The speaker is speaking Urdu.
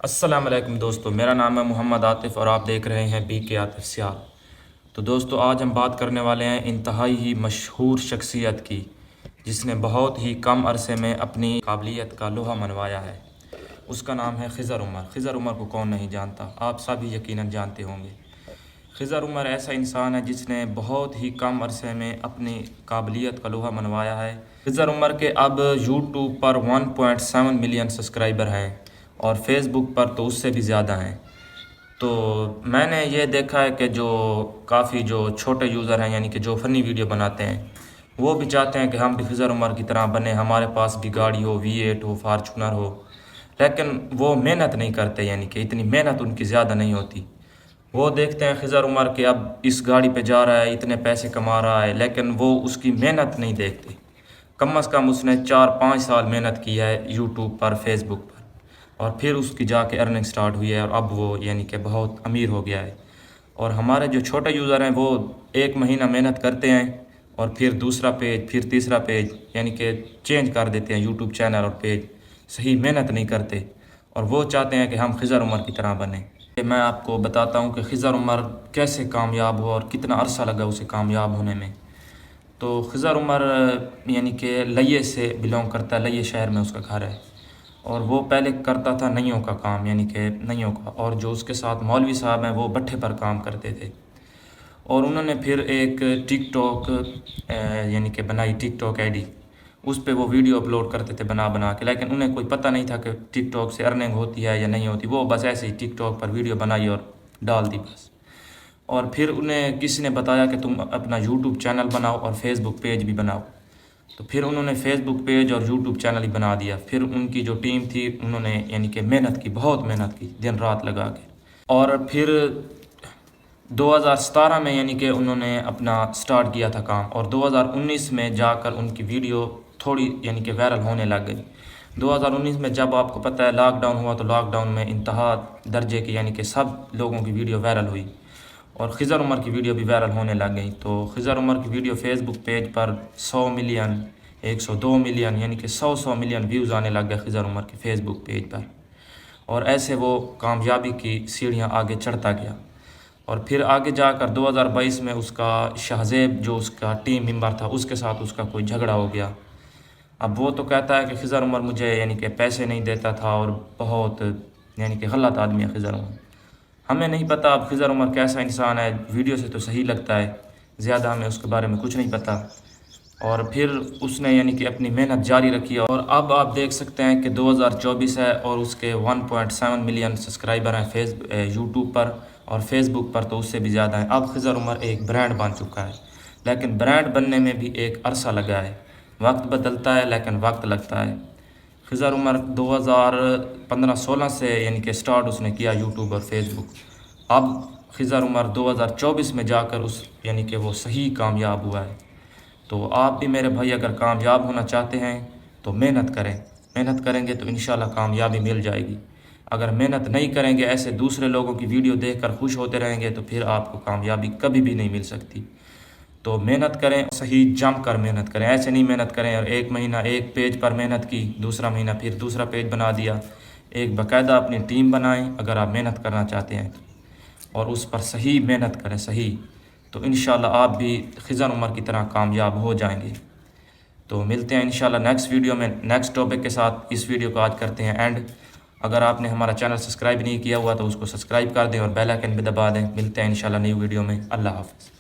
السلام علیکم دوستو، میرا نام ہے محمد عاطف اور آپ دیکھ رہے ہیں بی کے عاطف سیال۔ تو دوستو آج ہم بات کرنے والے ہیں انتہائی ہی مشہور شخصیت کی، جس نے بہت ہی کم عرصے میں اپنی قابلیت کا لوہا منوایا ہے۔ اس کا نام ہے خضر عمر۔ خضر عمر کو کون نہیں جانتا، آپ سبھی یقیناً جانتے ہوں گے۔ خضر عمر ایسا انسان ہے جس نے بہت ہی کم عرصے میں اپنی قابلیت کا لوہا منوایا ہے۔ خضر عمر کے اب یوٹیوب پر 1.7 ملین سبسکرائبر ہیں اور فیس بک پر تو اس سے بھی زیادہ ہیں۔ تو میں نے یہ دیکھا ہے کہ کافی جو چھوٹے یوزر ہیں، یعنی کہ جو فنی ویڈیو بناتے ہیں، وہ بھی چاہتے ہیں کہ ہم بھی خضر عمر کی طرح بنیں، ہمارے پاس بھی گاڑی ہو، V8 ہو، فارچونر ہو، لیکن وہ محنت نہیں کرتے، یعنی کہ اتنی محنت ان کی زیادہ نہیں ہوتی۔ وہ دیکھتے ہیں خضر عمر کہ اب اس گاڑی پہ جا رہا ہے، اتنے پیسے کما رہا ہے، لیکن وہ اس کی محنت نہیں دیکھتے۔ کم از کم اس نے 4-5 سال محنت کی ہے یوٹیوب پر، فیس بک پر، اور پھر اس کی جا کے ارننگ سٹارٹ ہوئی ہے اور اب وہ یعنی کہ بہت امیر ہو گیا ہے۔ اور ہمارے جو چھوٹے یوزر ہیں وہ 1 مہینہ محنت کرتے ہیں اور پھر دوسرا پیج، پھر تیسرا پیج، یعنی کہ چینج کر دیتے ہیں یوٹیوب چینل اور پیج، صحیح محنت نہیں کرتے، اور وہ چاہتے ہیں کہ ہم خضر عمر کی طرح بنیں۔ میں آپ کو بتاتا ہوں کہ خضر عمر کیسے کامیاب ہوا اور کتنا عرصہ لگا اسے کامیاب ہونے میں۔ تو خضر عمر یعنی کہ لیے سے بلونگ کرتا ہے، لیے شہر میں اس کا گھر ہے، اور وہ پہلے کرتا تھا نئیوں کا کام، یعنی کہ نئیوں کا، اور جو اس کے ساتھ مولوی صاحب ہیں وہ بٹھے پر کام کرتے تھے۔ اور انہوں نے پھر ایک ٹک ٹاک یعنی کہ بنائی، ٹک ٹاک آئی ڈی، اس پہ وہ ویڈیو اپلوڈ کرتے تھے بنا کے، لیکن انہیں کوئی پتہ نہیں تھا کہ ٹک ٹاک سے ارننگ ہوتی ہے یا نہیں ہوتی۔ وہ بس ایسے ہی ٹک ٹاک پر ویڈیو بنائی اور ڈال دی بس۔ اور پھر انہیں کسی نے بتایا کہ تم اپنا یوٹیوب چینل بناؤ اور فیس بک پیج بھی بناؤ، تو پھر انہوں نے فیس بک پیج اور یوٹیوب چینل ہی بنا دیا۔ پھر ان کی جو ٹیم تھی انہوں نے یعنی کہ محنت کی، بہت محنت کی، دن رات لگا کے، اور پھر 2017 میں یعنی کہ انہوں نے اپنا سٹارٹ کیا تھا کام، اور 2019 میں جا کر ان کی ویڈیو تھوڑی یعنی کہ وائرل ہونے لگ گئی۔ 2019 میں جب آپ کو پتہ ہے لاک ڈاؤن ہوا، تو لاک ڈاؤن میں انتہا درجے کی یعنی کہ سب لوگوں کی ویڈیو وائرل ہوئی، اور خضر عمر کی ویڈیو بھی وائرل ہونے لگ گئی۔ تو خضر عمر کی ویڈیو فیس بک پیج پر 100 ملین، 102 ملین، یعنی کہ 100 ملین ویوز آنے لگ گئے خضر عمر کے فیس بک پیج پر، اور ایسے وہ کامیابی کی سیڑھیاں آگے چڑھتا گیا۔ اور پھر آگے جا کر 2022 میں اس کا شہزیب جو اس کا ٹیم ممبر تھا، اس کے ساتھ اس کا کوئی جھگڑا ہو گیا۔ اب وہ تو کہتا ہے کہ خضر عمر مجھے یعنی کہ پیسے نہیں دیتا تھا، اور بہت یعنی کہ غلط آدمی ہے خضر عمر۔ ہمیں نہیں پتہ اب خضر عمر کیسا انسان ہے، ویڈیو سے تو صحیح لگتا ہے، زیادہ ہمیں اس کے بارے میں کچھ نہیں پتہ۔ اور پھر اس نے یعنی کہ اپنی محنت جاری رکھی، اور اب آپ دیکھ سکتے ہیں کہ 2024 ہے اور اس کے 1.7 ملین سبسکرائبر ہیں یوٹیوب پر، اور فیس بک پر تو اس سے بھی زیادہ ہیں۔ اب خضر عمر ایک برانڈ بن چکا ہے، لیکن برانڈ بننے میں بھی ایک عرصہ لگا ہے۔ وقت بدلتا ہے لیکن وقت لگتا ہے۔ خضر عمر 2015-16 سے یعنی کہ سٹارٹ اس نے کیا یوٹیوب اور فیس بک، اب خضر عمر 2024 میں جا کر یعنی کہ وہ صحیح کامیاب ہوا ہے۔ تو آپ بھی میرے بھائی اگر کامیاب ہونا چاہتے ہیں تو محنت کریں، محنت کریں گے تو انشاءاللہ کامیابی مل جائے گی۔ اگر محنت نہیں کریں گے، ایسے دوسرے لوگوں کی ویڈیو دیکھ کر خوش ہوتے رہیں گے، تو پھر آپ کو کامیابی کبھی بھی نہیں مل سکتی۔ تو محنت کریں، صحیح جم کر محنت کریں، ایسے نہیں محنت کریں اور 1 مہینہ ایک پیج پر محنت کی، دوسرا مہینہ پھر دوسرا پیج بنا دیا۔ ایک باقاعدہ اپنی ٹیم بنائیں اگر آپ محنت کرنا چاہتے ہیں، اور اس پر صحیح محنت کریں، صحیح، تو انشاءاللہ آپ بھی خضر عمر کی طرح کامیاب ہو جائیں گے۔ تو ملتے ہیں انشاءاللہ نیکسٹ ویڈیو میں نیکسٹ ٹاپک کے ساتھ۔ اس ویڈیو کو آج کرتے ہیں اینڈ۔ اگر آپ نے ہمارا چینل سبسکرائب نہیں کیا ہوا تو اس کو سبسکرائب کر دیں اور بیل آئیکن بھی دبا دیں۔ ملتے ہیں انشاءاللہ نئی ویڈیو میں۔ اللہ حافظ۔